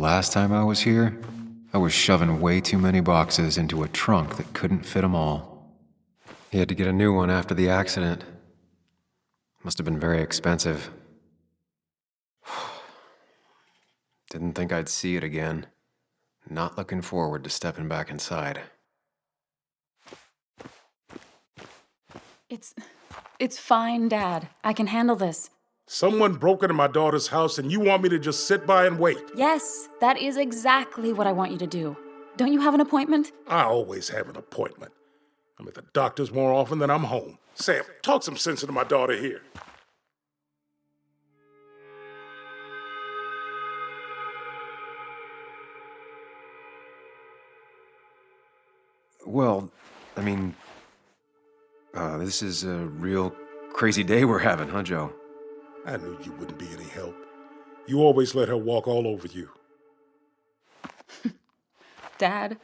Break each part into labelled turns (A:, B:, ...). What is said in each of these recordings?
A: last time I was here, I was shoving way too many boxes into a trunk that couldn't fit them all. He had to get a new one after the accident. Must have been very expensive. Didn't think I'd see it again. Not looking forward to stepping back inside.
B: It's fine, Dad. I can handle this.
C: Someone broke into my daughter's house and you want me to just sit by and wait?
B: Yes, that is exactly what I want you to do. Don't you have an appointment?
C: I always have an appointment. I'm at the doctor's more often than I'm home. Sam, talk some sense into my daughter here.
A: Well, I mean, this is a real crazy day we're having, huh, Joe?
C: I knew you wouldn't be any help. You always let her walk all over you.
B: Dad,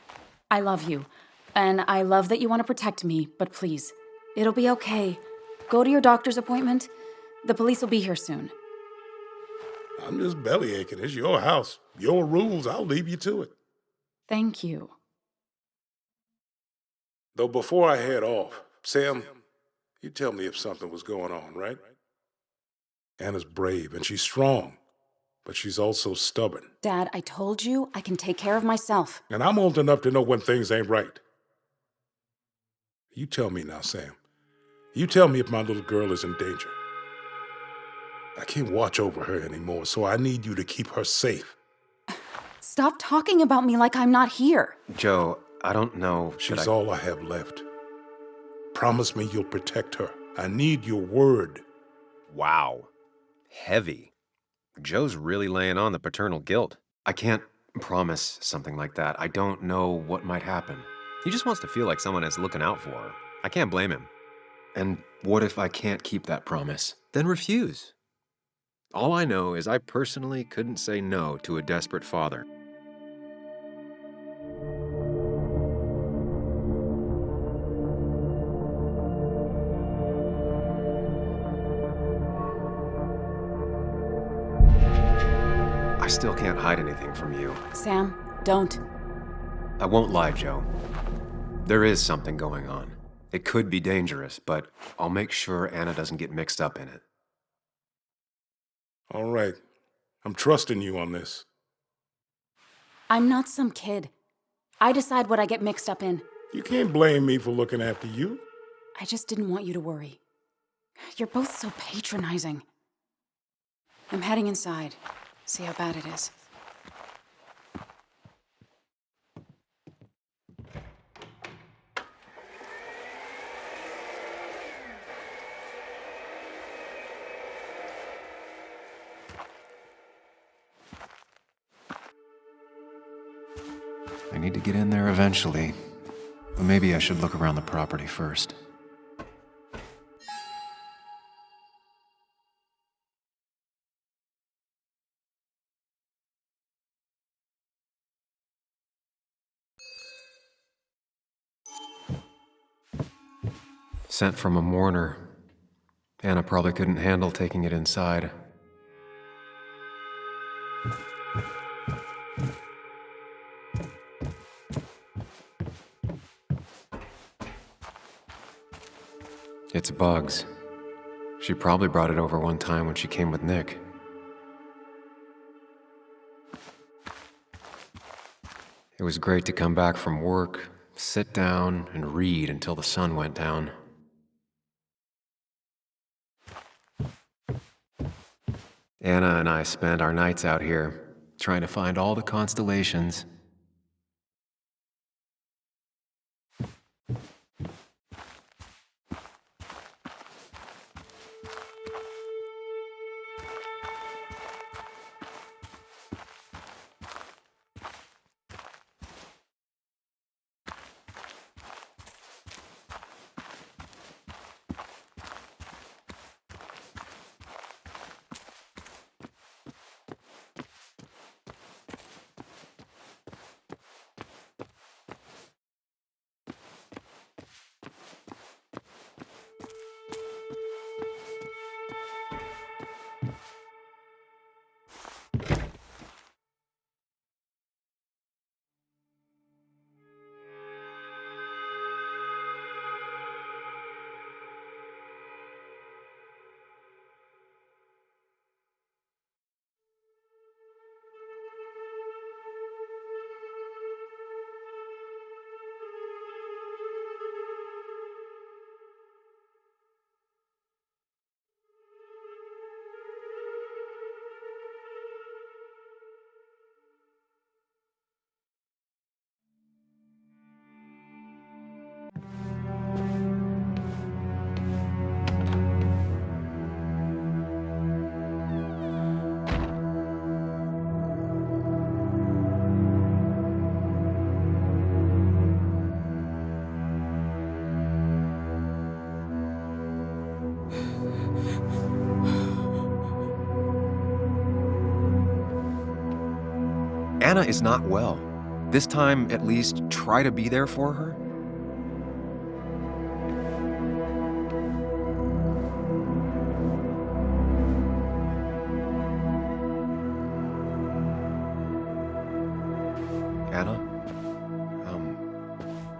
B: I love you. And I love that you want to protect me, but please, it'll be okay. Go to your doctor's appointment. The police will be here soon.
C: I'm just belly aching. It's your house. Your rules. I'll leave you to it.
B: Thank you.
C: Though before I head off, Sam, you tell me if something was going on, right? Anna's brave and she's strong, but she's also stubborn.
B: Dad, I told you I can take care of myself.
C: And I'm old enough to know when things ain't right. You tell me now, Sam. You tell me if my little girl is in danger. I can't watch over her anymore, so I need you to keep her safe.
B: Stop talking about me like I'm not here.
A: Joe, I don't know.
C: She's all I have left. Promise me you'll protect her. I need your word.
D: Wow. Heavy. Joe's really laying on the paternal guilt.
A: I can't promise something like that. I don't know what might happen.
D: He just wants to feel like someone is looking out for her. I can't blame him.
A: And what if I can't keep that promise?
D: Then refuse. All I know is I personally couldn't say no to a desperate father.
A: I still can't hide anything from you.
B: Sam, don't.
A: I won't lie, Joe. There is something going on. It could be dangerous, but I'll make sure Anna doesn't get mixed up in it.
C: All right. I'm trusting you on this.
B: I'm not some kid. I decide what I get mixed up in.
C: You can't blame me for looking after you.
B: I just didn't want you to worry. You're both so patronizing. I'm heading inside. See how bad it is.
A: I need to get in there eventually. But maybe I should look around the property first. Sent from a mourner. Anna probably couldn't handle taking it inside. It's Bugs. She probably brought it over one time when she came with Nick. It was great to come back from work, sit down, and read until the sun went down. Anna and I spend our nights out here, trying to find all the constellations. Anna is not well. This time, at least, try to be there for her. Anna?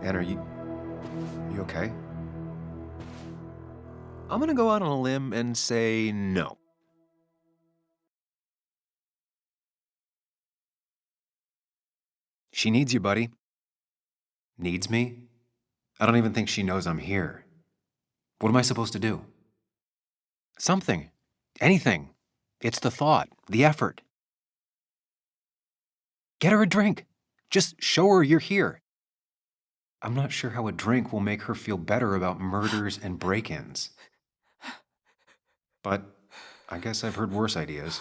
A: Anna, are you okay? I'm gonna go out on a limb and say no. She needs you, buddy. Needs me? I don't even think she knows I'm here. What am I supposed to do? Something. Anything. It's the thought, the effort. Get her a drink. Just show her you're here. I'm not sure how a drink will make her feel better about murders and break-ins. But I guess I've heard worse ideas.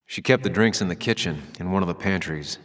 A: She kept the drinks in the kitchen, in one of the pantries.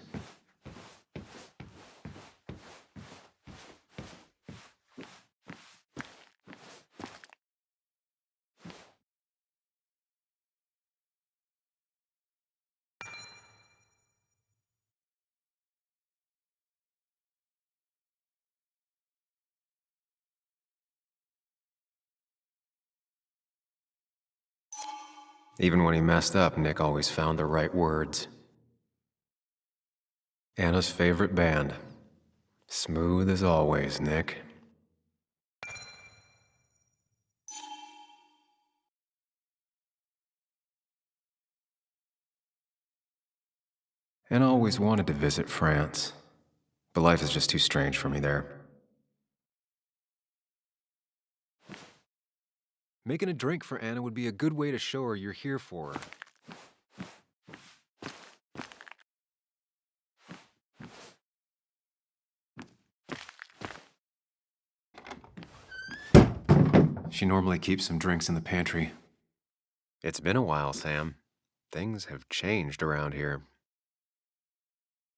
A: Even when he messed up, Nick always found the right words. Anna's favorite band. Smooth as always, Nick. Anna always wanted to visit France, but life is just too strange for me there. Making a drink for Anna would be a good way to show her you're here for her. She normally keeps some drinks in the pantry. It's been a while, Sam. Things have changed around here.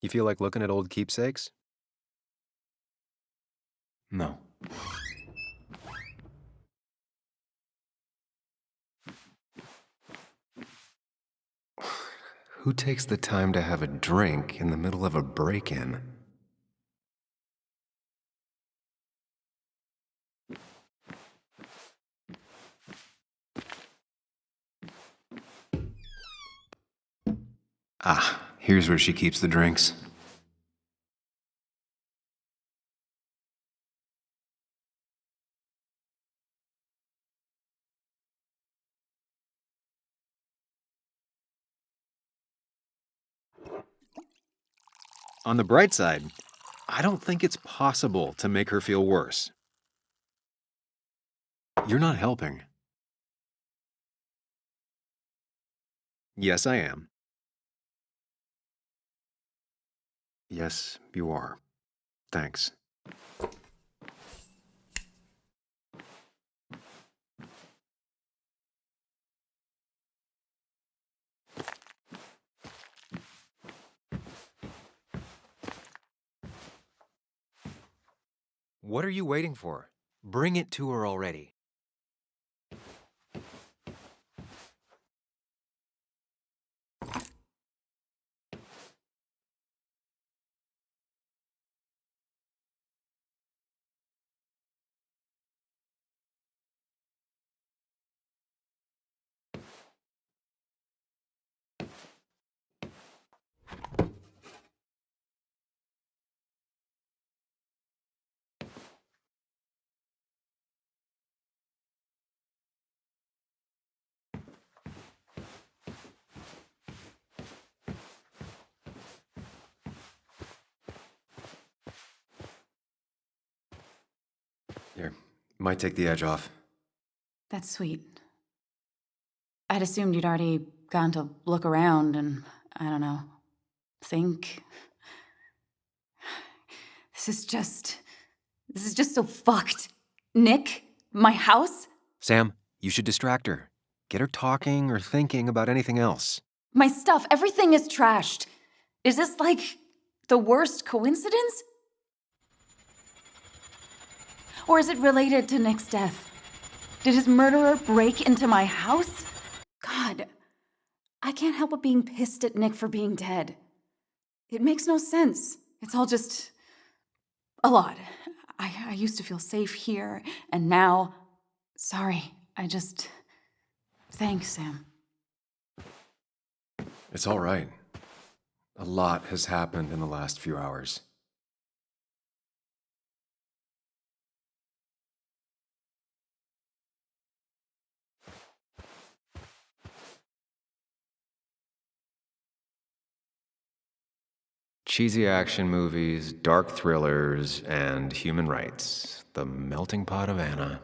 A: You feel like looking at old keepsakes? No. Who takes the time to have a drink in the middle of a break-in? Ah, here's where she keeps the drinks. On the bright side, I don't think it's possible to make her feel worse. You're not helping. Yes, I am. Yes, you are. Thanks. What are you waiting for? Bring it to her already. Here, might take the edge off.
B: That's sweet. I'd assumed you'd already gone to look around and, I don't know, think. This is just so fucked. Nick? My house?
A: Sam, you should distract her. Get her talking or thinking about anything else.
B: My stuff, everything is trashed. Is this like the worst coincidence? Or is it related to Nick's death? Did his murderer break into my house? God, I can't help but being pissed at Nick for being dead. It makes no sense. It's all just a lot. I used to feel safe here, and now... Sorry, Thanks, Sam.
A: It's all right. A lot has happened in the last few hours. Cheesy action movies, dark thrillers, and human rights. The melting pot of Anna.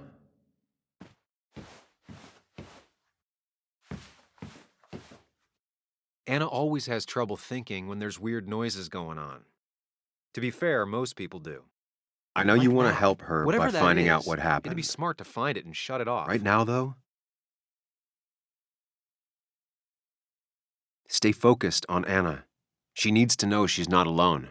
D: Anna always has trouble thinking when there's weird noises going on. To be fair, most people do.
A: I know you want to help her
D: Whatever
A: by
D: that
A: finding out
D: is,
A: what
D: It'd
A: happened.
D: be smart to find it and shut it off.
A: Right now, though, stay focused on Anna. She needs to know she's not alone.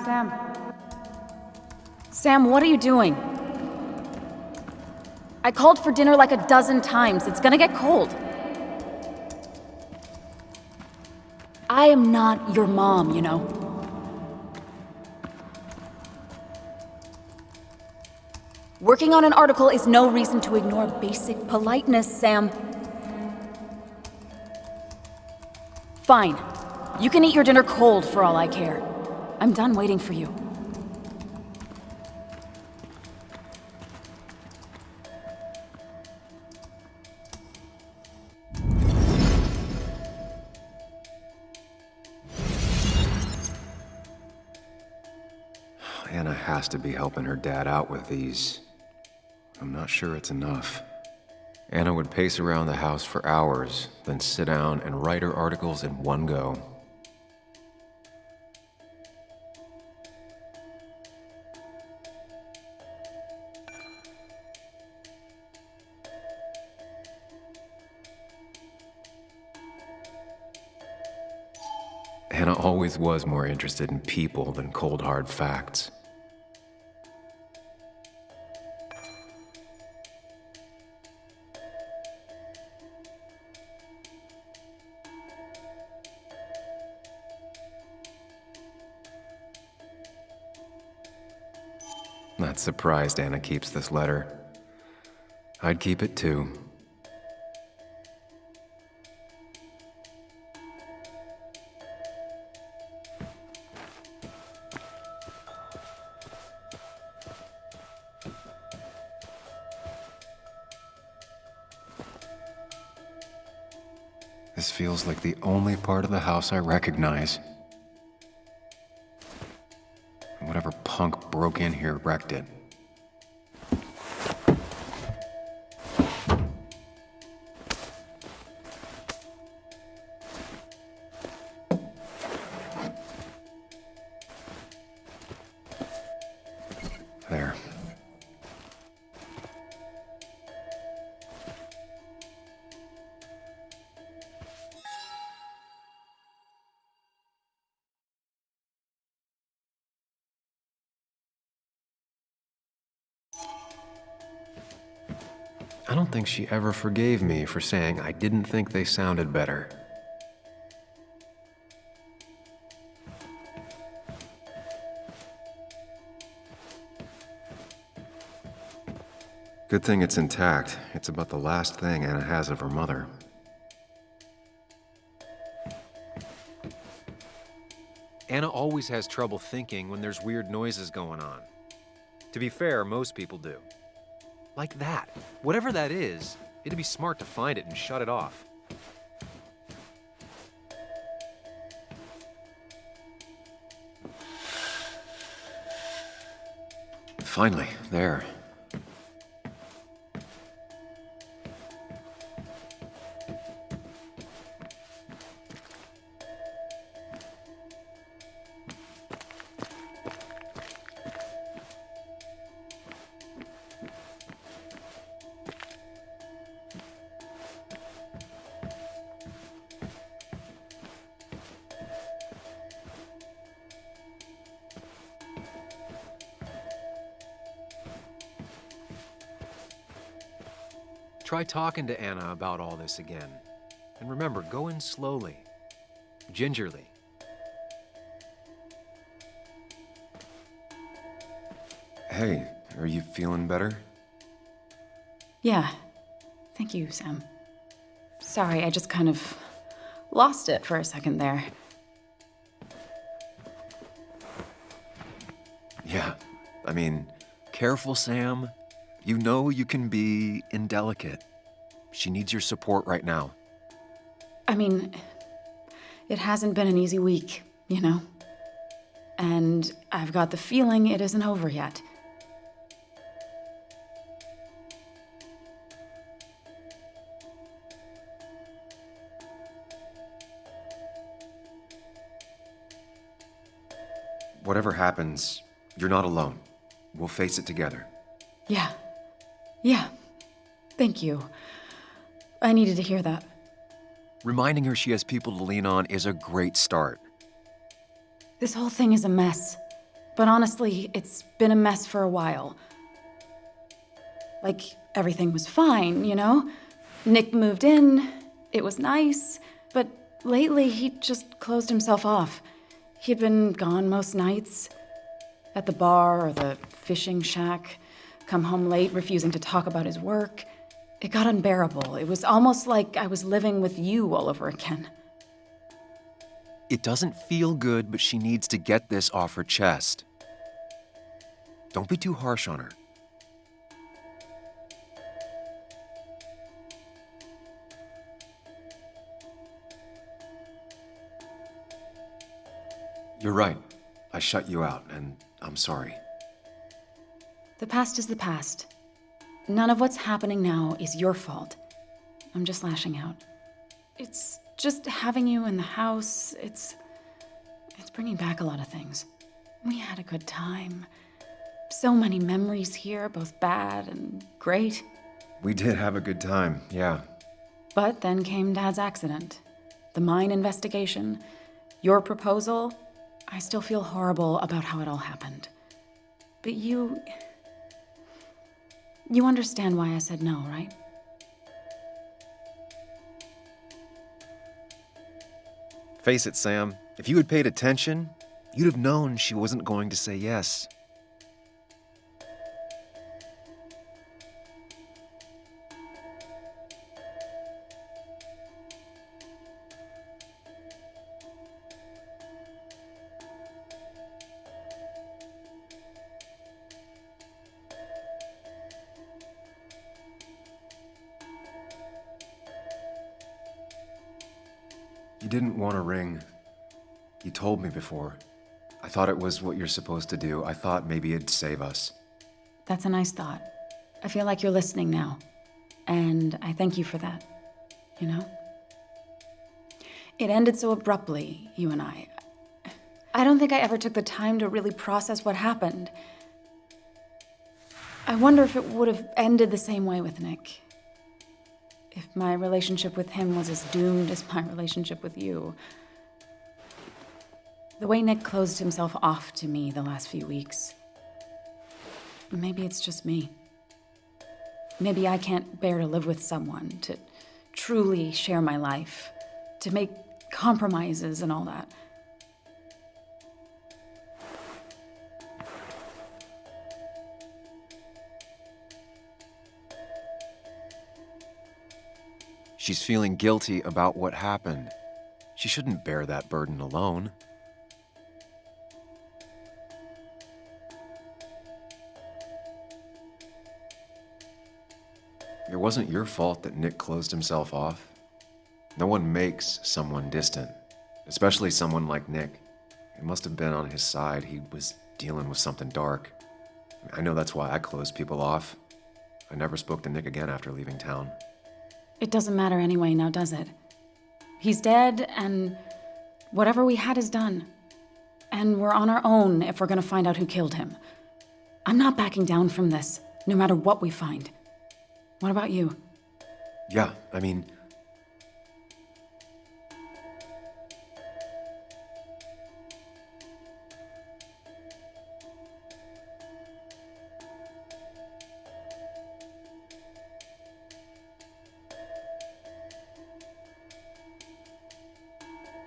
B: Sam. Sam, what are you doing? I called for dinner like a dozen times. It's gonna get cold. I am not your mom, you know. Working on an article is no reason to ignore basic politeness, Sam. Fine. You can eat your dinner cold for all I care. I'm done waiting for you.
A: Anna has to be helping her dad out with these. I'm not sure it's enough. Anna would pace around the house for hours, then sit down and write her articles in one go. Anna always was more interested in people than cold, hard facts. Not surprised Anna keeps this letter. I'd keep it too. This feels like the only part of the house I recognize. Whatever punk broke in here wrecked it. There. I don't think she ever forgave me for saying I didn't think they sounded better. Good thing it's intact. It's about the last thing Anna has of her mother.
D: Anna always has trouble thinking when there's weird noises going on. To be fair, most people do. Like that. Whatever that is, it'd be smart to find it and shut it off.
A: Finally, there.
D: Try talking to Anna about all this again. And remember, go in slowly, gingerly.
A: Hey, are you feeling better?
B: Yeah. Thank you, Sam. Sorry, I just kind of lost it for a second there.
A: Yeah. I mean, careful, Sam. You know you can be indelicate. She needs your support right now.
B: I mean, it hasn't been an easy week, you know? And I've got the feeling it isn't over yet.
A: Whatever happens, you're not alone. We'll face it together.
B: Yeah. Yeah. Thank you. I needed to hear that.
A: Reminding her she has people to lean on is a great start.
B: This whole thing is a mess. But honestly, it's been a mess for a while. Like, everything was fine, you know? Nick moved in, it was nice, but lately he just closed himself off. He'd been gone most nights. At the bar or the fishing shack, come home late, refusing to talk about his work. It got unbearable. It was almost like I was living with you all over again.
A: It doesn't feel good, but she needs to get this off her chest. Don't be too harsh on her. You're right. I shut you out, and I'm sorry.
B: The past is the past. None of what's happening now is your fault. I'm just lashing out. It's just having you in the house. It's bringing back a lot of things. We had a good time. So many memories here, both bad and great.
A: We did have a good time, yeah.
B: But then came Dad's accident. The mine investigation. Your proposal. I still feel horrible about how it all happened. But you understand why I said no, right?
A: Face it, Sam. If you had paid attention, you'd have known she wasn't going to say yes. You didn't want a ring. You told me before. I thought it was what you're supposed to do. I thought maybe it'd save us.
B: That's a nice thought. I feel like you're listening now. And I thank you for that. You know? It ended so abruptly, you and I. I don't think I ever took the time to really process what happened. I wonder if it would have ended the same way with Nick. If my relationship with him was as doomed as my relationship with you. The way Nick closed himself off to me the last few weeks. Maybe it's just me. Maybe I can't bear to live with someone, to truly share my life, to make compromises and all that.
A: She's feeling guilty about what happened. She shouldn't bear that burden alone. It wasn't your fault that Nick closed himself off. No one makes someone distant, especially someone like Nick. It must have been on his side. He was dealing with something dark. I know that's why I closed people off. I never spoke to Nick again after leaving town.
B: It doesn't matter anyway now, does it? He's dead, and whatever we had is done. And we're on our own if we're gonna find out who killed him. I'm not backing down from this, no matter what we find. What about you?
A: Yeah, I mean...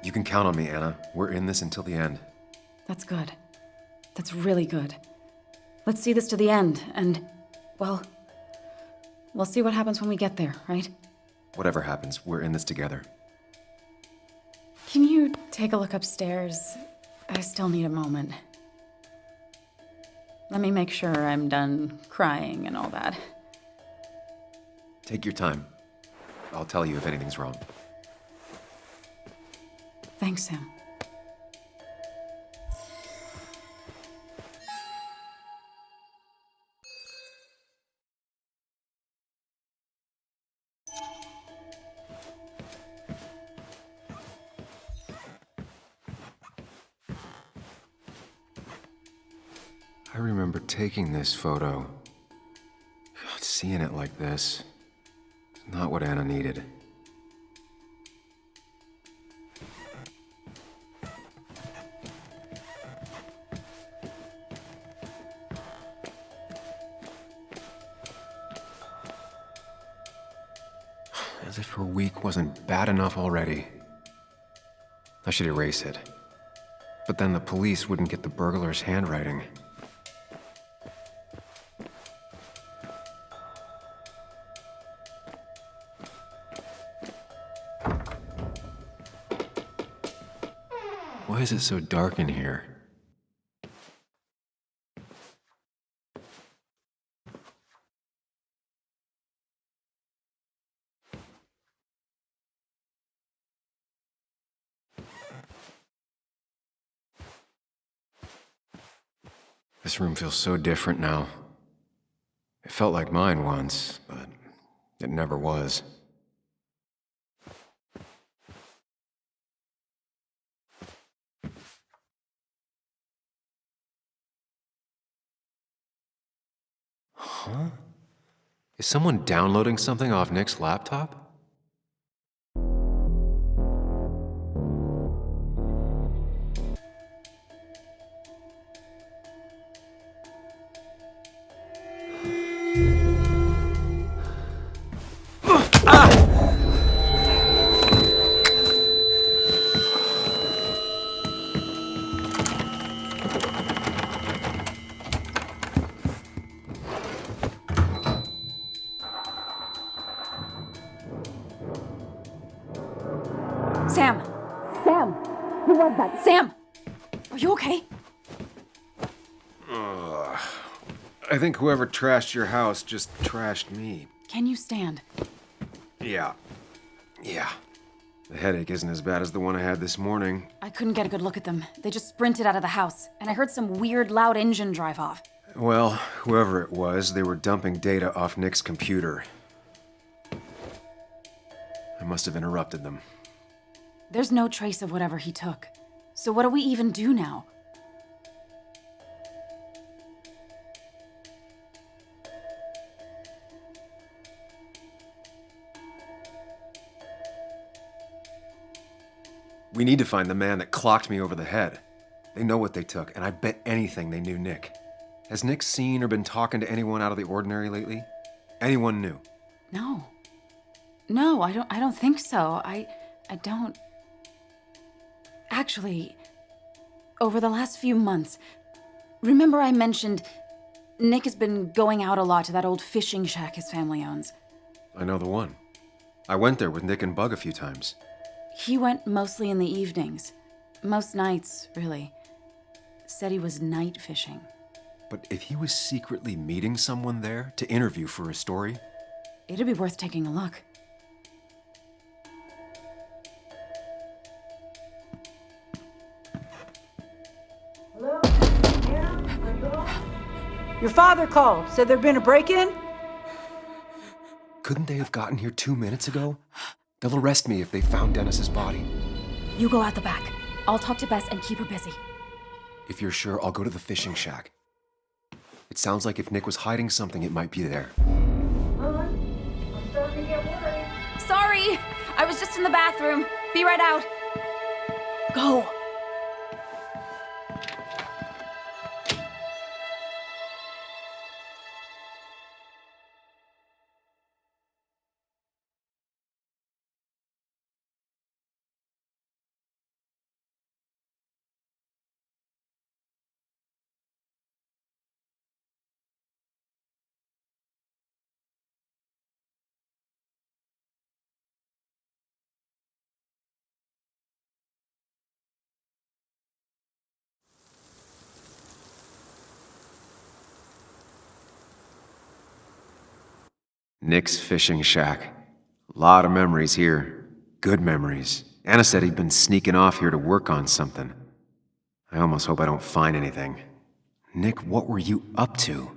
A: You can count on me, Anna. We're in this until the end.
B: That's good. That's really good. Let's see this to the end, and, well, we'll see what happens when we get there, right?
A: Whatever happens, we're in this together.
B: Can you take a look upstairs? I still need a moment. Let me make sure I'm done crying and all that.
A: Take your time. I'll tell you if anything's wrong.
B: Thanks, Sam.
A: I remember taking this photo. God, seeing it like this. Not what Anna needed. As if her week wasn't bad enough already. I should erase it. But then the police wouldn't get the burglar's handwriting. Why is it so dark in here? This room feels so different now. It felt like mine once, but it never was. Huh? Is someone downloading something off Nick's laptop?
B: Sam! Sam! Who was that? Sam! Are you okay?
A: I think whoever trashed your house just trashed me.
B: Can you stand?
A: Yeah. The headache isn't as bad as the one I had this morning.
B: I couldn't get a good look at them. They just sprinted out of the house, and I heard some weird, loud engine drive off.
A: Well, whoever it was, they were dumping data off Nick's computer. I must have interrupted them.
B: There's no trace of whatever he took. So what do we even do now?
A: We need to find the man that clocked me over the head. They know what they took, and I bet anything they knew Nick. Has Nick seen or been talking to anyone out of the ordinary lately? Anyone new?
B: No. No, I don't think so. I don't... Actually, over the last few months, remember I mentioned Nick has been going out a lot to that old fishing shack his family owns.
A: I know the one. I went there with Nick and Bug a few times.
B: He went mostly in the evenings. Most nights, really. Said he was night fishing.
A: But if he was secretly meeting someone there to interview for a story,
B: It'd be worth taking a look.
E: Hello? Anna? Are you home? Your father called. Said there'd been a break-in?
A: Couldn't they have gotten here 2 minutes ago? They'll arrest me if they found Dennis's body.
B: You go out the back. I'll talk to Bess and keep her busy.
A: If you're sure, I'll go to the fishing shack. It sounds like if Nick was hiding something, it might be there.
E: I'm starting to get worried.
B: Sorry! I was just in the bathroom. Be right out. Go!
A: Nick's fishing shack. Lot of memories here. Good memories. Anna said he'd been sneaking off here to work on something. I almost hope I don't find anything. Nick, what were you up to?